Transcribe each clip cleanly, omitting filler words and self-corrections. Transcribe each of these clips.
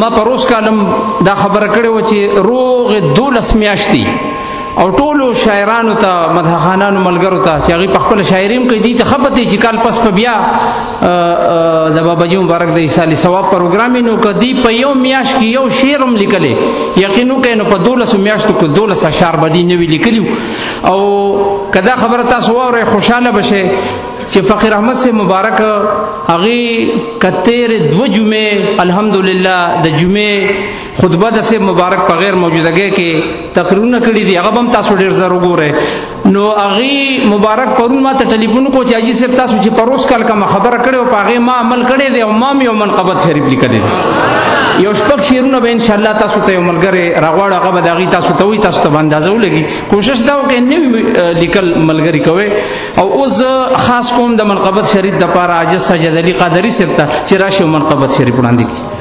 ما پروس column the خبره کړې و چې روغ 12 میاشتې او ټولو شاعرانو ته مدحخانانو ملګرو ته چې هغوی په خپل شاعریم کوي دي ته خبر دی چې کال پس په بیا د باباجي مبارک د ایصال ثواب پروګرام نو کدی په یو میاشت کې یو شعر هم لیکلی یقینو کوي نو په 12 میاشتو کې 12 اشعار بدی نوي لیکلی او کدا خبره تاسو واورئ خوشاله بشه چې فقیر احمد سے مبارک هغه کتیر 2 جمعې الحمدلله د جمعې خطبه د سے مبارک په غیر موجودګۍ کې تقریرونه کړي دي هغه هم تاسو ډیر زر وګورئ نو هغه مبارک پرون ما ته ټلیفون کو چې اجي صاحب تاسو چې پروس کال کا خبره کړو په هغه ما عمل کړي دي او ما یو منقبت شریف لیکل دي یو شپږ شیرونه به ان شاء الله تاسو ته یو ملګری راغواړ هغه به دغه تاسو ته وي تاسو ته اندازو لګي کوشش دا وکړئ نه لیکل ملګری کوي او اوس خاص کوم د منقبت شریف د پاره عاجز سجد علي قادری صاحب ته چې راشي منقبت شریف وړاندې کړي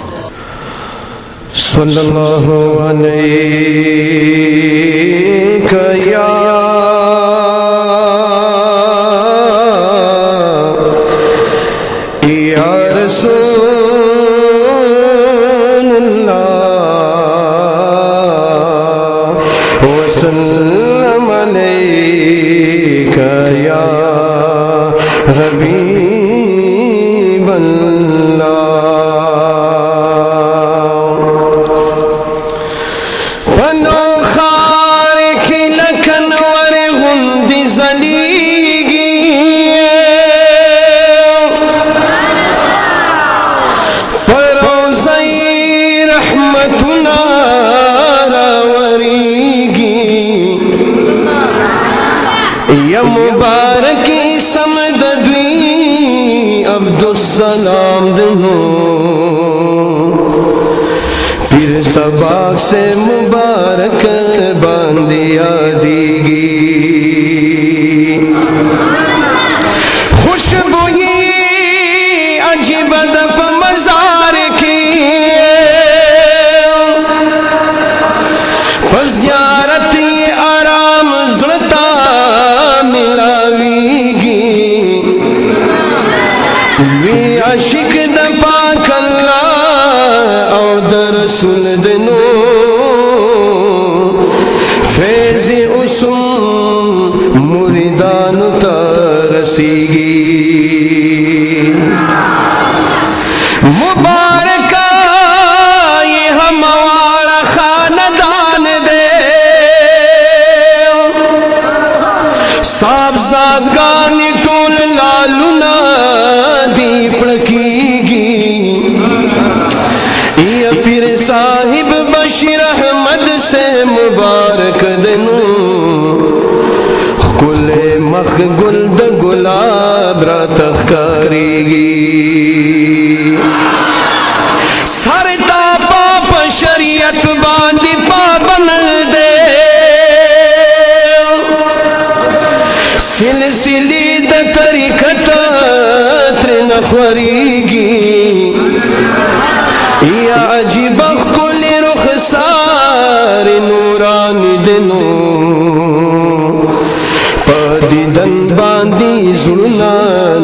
صلی اللہ علیک یا رسول اللہ وسلم علیک یا حبیب اللہ مبارکی سمددوی عبدالسلام دنو پھر سبا سے مبارک باندیا دیگی خوشبوئی عجیب دف مزار کی زیارت آرام زلتا عاشق د پاک الله او د رسول دنو فیض اسم مریدانو ته رسیږي مبارک یہ ہمارا خاندان دے صاحبزادگان ټول لالونا دی پڑکیگی یا پیر صاحب بشیر احمد سے مبارک دنو کل مخ گل د گلاب را تخکاریگی سر تا پاپ شریعت باندی پابند دے سلسلی د طریقت نخوریگی یا عجیب کل رخسار نورانی دنو پدی دن باندی زلنا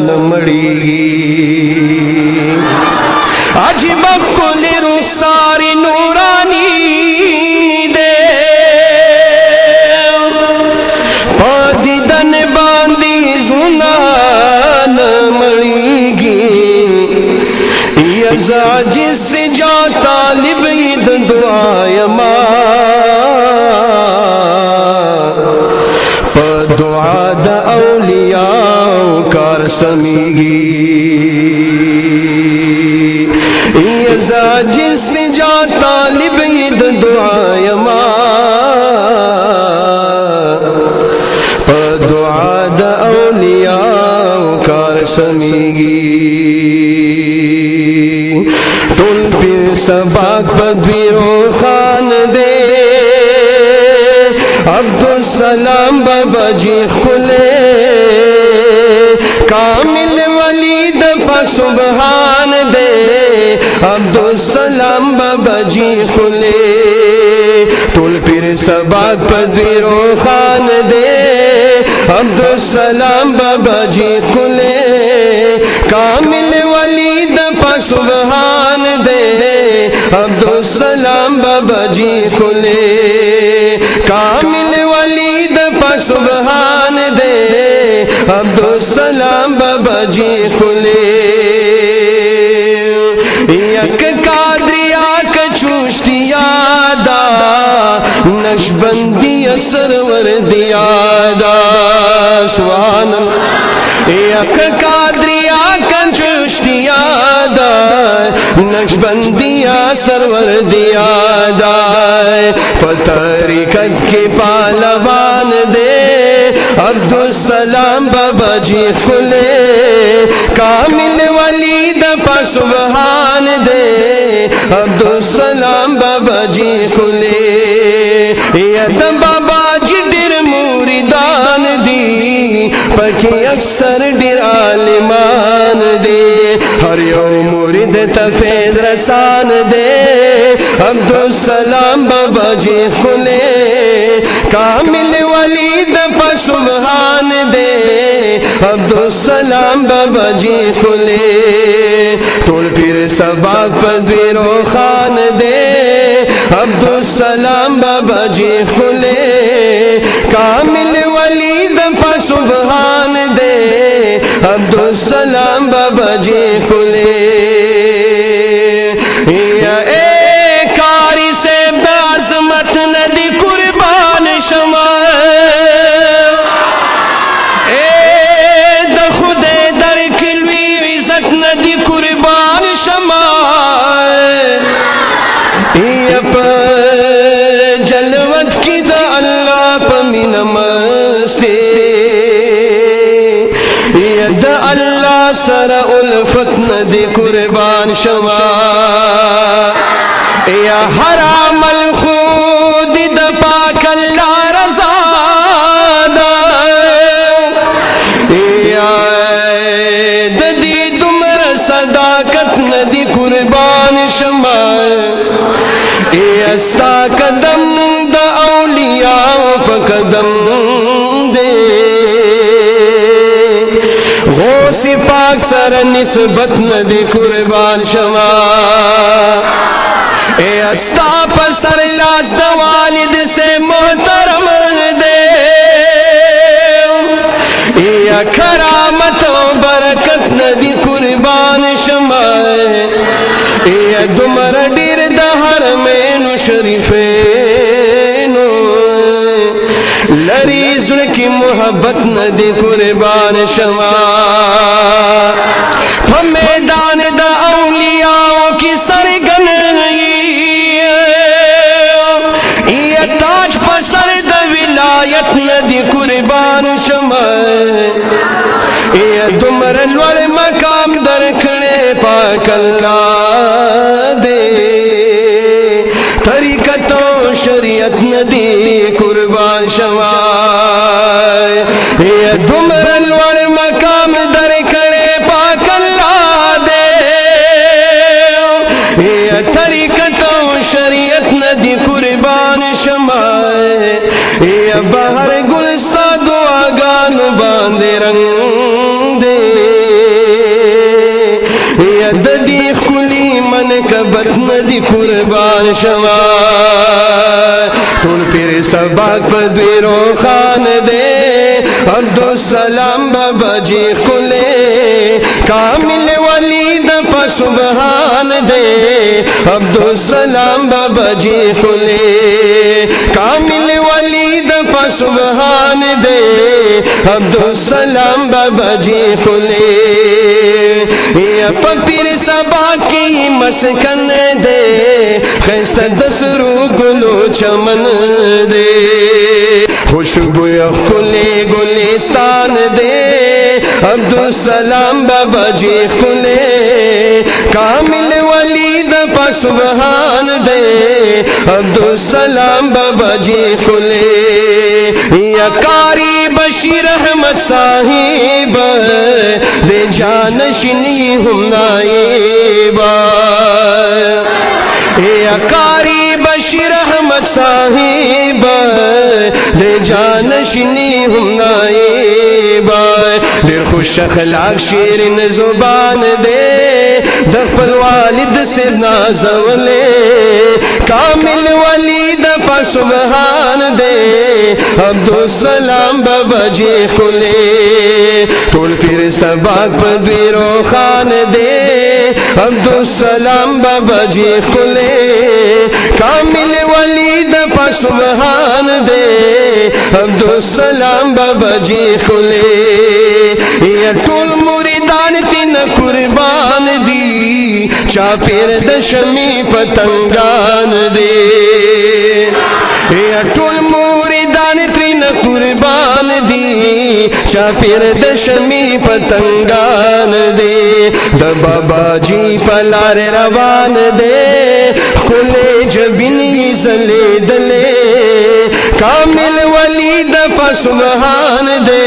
نمڑیگی عجیب کل رخسار نورانی دے پدی دن باندی زلنا نمڑیگی عاجز سے جا طالب عید دعا ما پا دعا دا اولیاء کار سمیگی عاجز سے جا طالب عید دعا ما پا دعا دا اولیاء کار سمیگی تل پھر سباق بدویرو خان دے عبدالسلام بابا جی خلے کامل ولید پاک سبحان دے عبدالسلام بابا جی خلے تل پھر سباق بدویرو خان دے عبدالسلام بابا جی خلے کامل ولید پاک पर सुबहान दे अब्दुस्सलाम बाबा जी खुले कामिल वलीद पर सुबहान दे अब्दुस्सलाम बाबा जी खुले यक कादरिया कचूष्टिया दा नक्शबंदी सरवर दियादा सुभान यक कादरिया कचूष्टिया दा नक्शबंदिया सरवर दियादा तरीकत के पालवान दे अब्दुस्सलाम बाबा जी खुले कामिल वलीद पर सुबहान दे अब्दुस्सलाम बाबा जी खुले यद बाबा जी डिर मुरीदान दी पखी अक्सर डिर आलिमान दे हर यो मुरीद तफेद रसान दे अब्दुस्सलाम बाबा जी खुले कामिल वलीद पर सुबहान दे अब्दुस्सलाम बाबा जी खुले तोल फिर सबाक पदवीरो खान दे अब्दुस्सलाम बाबा जी खुले कामिल वलीद पर सुबहान दे अब्दुस्सलाम बाबा जी खुले कारी से दासमत नदी कुर्बान शमा नदी कुर्बान शमा जलवत की द अल्लाह पमी नमस्ते यद अल्लाह सरा उल्फत नदी कुर्बान शमा या हराम अल खुद द पाक अल्लाह रज़ा सदाकत नदी कुर्बान शमा अस्ता कदम द औलिया प कदम दे गौस पाक सर निस्बत नदी कुर्बान शमा अस्ता पसर लाज द वालिद से मोहतरम दे या करामत बरकत नदी कुर्बान शमा या दुमर डिर दहर में नु शरीफे नु लरी जुल की मोहब्बत नदी कुर्बान शमा मैदान द औलियाओं की सरगन ये ताज पसर द विलायत नदी कुर्बान शमा ये दुमरल वाले मकाम दर खड़े पाकल्ला दे तरीकतों शरीयत नदी कुर्बान शमा ये दुमरल वाले मकाम दर खड़े पाकल्ला दे ये तरीकतों शरीयत नदी कुर्बान शमा ये बाहर गुलस्ता दुआ गान बांधे रंग ददी खुली मन कबत नदी कुर्बान शमा तुल फिर सबाक पदवीरो खान दे अब्दुस्सलाम बाबा जी खुले कामिल वलीद पर सुबहान दे अब्दुस्सलाम बाबा जी खुले कामिल वलीद पर सुबहान दे अब्दुस्सलाम बाबा जी खुले या पपीर सबा की मस्कन दे खैस्ता दसरू गुलो चमन दे खुशबू खुले गुलिस्तान दे अब्दुस्सलाम बाबा जी खुले कामिल वलीद पर सुबहान दे अब्दुस्सलाम बाबा जी खुले या कारी बशीर अहमद साहिब दे जानशिनी हम नाइबा या कारी बशीर अहमद साहिब दे जानशिनी हम नाइबा दिल खुश अखलाक शीरिन जुबान दे दफल वालिद से नाज़वले कामिल वली दफा सुबहान दे अब्दुस्सलाम बाबा जी खुले टोल फिर सबाक पदवीरो खान दे अब्दुस्सलाम बाबा जी खुले कामिल वली दफा सुबहान दे अब्दुस्सलाम बाबा जी खुले या टोल मुरीदान तीन कुर्बान दी चापेर दशमी पतंगान दे या टोल मुरीदान तीन कुर्बान दी चापेर दशमी पतंगान दे द बाबा जी पलार रवान दे खुले जबिनी जले दले कामिल वली दफा सुबहान दे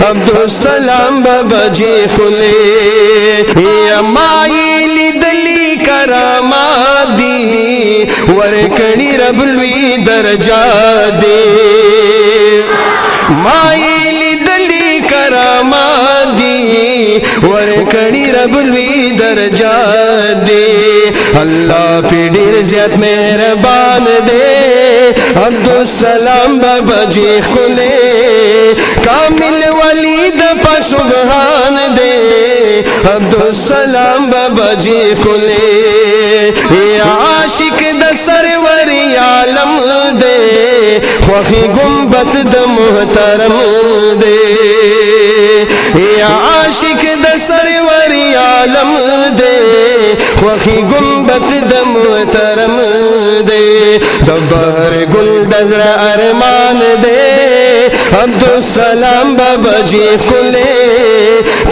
अब्दुस्सलाम बाबा जी खुले या माइली दली करामा दी वरकड़ी रबलवी दर्जा दे माइली दली करामा दी वरकड़ी रबलवी दर्जा दे अल्लाह फिर ज़ियाद मेहरबान दे अब्दुस्सलाम बाबा जी खुले कामिल वली दफा सुबहान दे अब्दुस्सलाम बाबा जी खुले आशिक द सरवर आलम दे ख्वाही गुंबद द मुहतरम दे आशिक द सरवर आलम दे ख्वाही गुंबद द मुहतरम दे दबहर गुलदर अरमान दे अब्दुस्सलाम बाबा जी खुले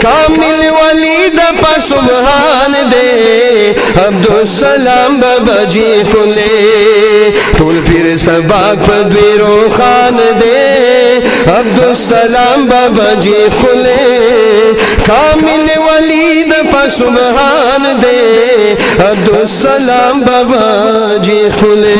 कामिल वली दफा सुबहान दे अब्दुस्सलाम बाबा जी खुले टोल फिर सबाक पदवीरो खान दे अब्दुस्सलाम बाबा जी खुले कामिल वली दफा सुबहान दे अब्दुस्सलाम बाबा जी खुले।